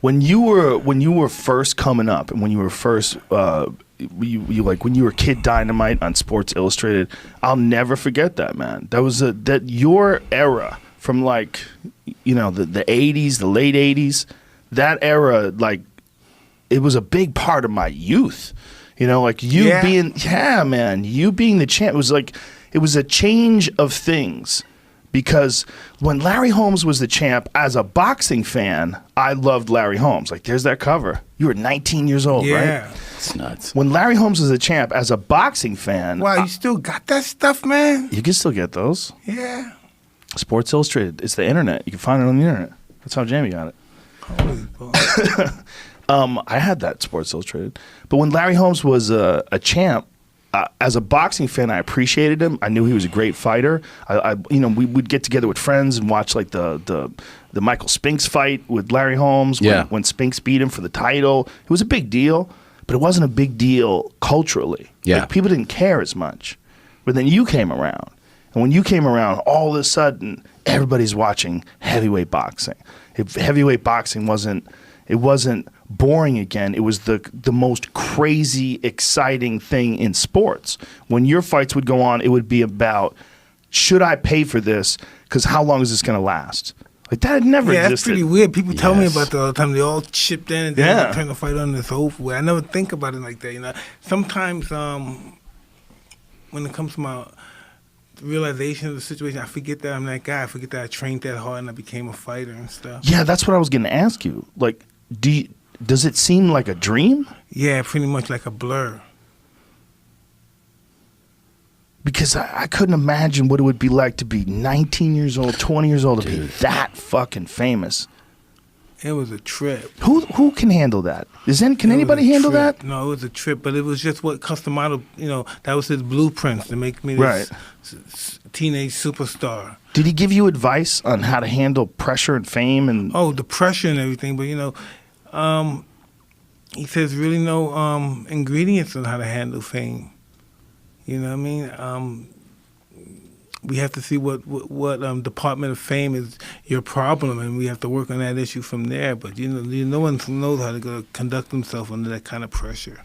When you were first coming up, and when you were first, you like when you were Kid Dynamite on Sports Illustrated, I'll never forget that, man. That was that your era from like, the 80s, the late 80s, that era, like, it was a big part of my youth. Like you being the champ, it was a change of things. Because when Larry Holmes was the champ, as a boxing fan, I loved Larry Holmes. Like, there's that cover. You were 19 years old, right? Yeah. It's nuts. When Larry Holmes was the champ, as a boxing fan... Wow, you still got that stuff, man? You can still get those. Yeah. Sports Illustrated. It's the internet. You can find it on the internet. That's how Jamie got it. Holy boy. I had that Sports Illustrated. But when Larry Holmes was a champ, as a boxing fan, I appreciated him. I knew he was a great fighter. We would get together with friends and watch like the Michael Spinks fight with Larry Holmes when Spinks beat him for the title. It was a big deal, but it wasn't a big deal culturally. Yeah. Like, people didn't care as much. But then you came around, and when you came around, all of a sudden everybody's watching heavyweight boxing. If heavyweight boxing wasn't boring again. It was the most crazy, exciting thing in sports. When your fights would go on, it would be about, should I pay for this? Because how long is this going to last? Like, that had never existed. That's pretty weird. People tell me about that all the time. They all chipped in and then turn the fight on this over with. I never think about it like that. Sometimes when it comes to my realization of the situation, I forget that I'm that guy. I forget that I trained that hard and I became a fighter and stuff. Yeah, that's what I was going to ask you. Like, does it seem like a dream? Yeah, pretty much like a blur. Because I couldn't imagine what it would be like to be 19 years old, 20 years old, to be that fucking famous. It was a trip. Who can handle that? Can anybody handle that? No, it was a trip, but it was just what Customato, that was his blueprint to make me this teenage superstar. Did he give you advice on how to handle pressure and fame? The pressure and everything, but he says really no ingredients on how to handle fame. You know what I mean? We have to see what department of fame is your problem, and we have to work on that issue from there. But no one knows how to conduct themselves under that kind of pressure.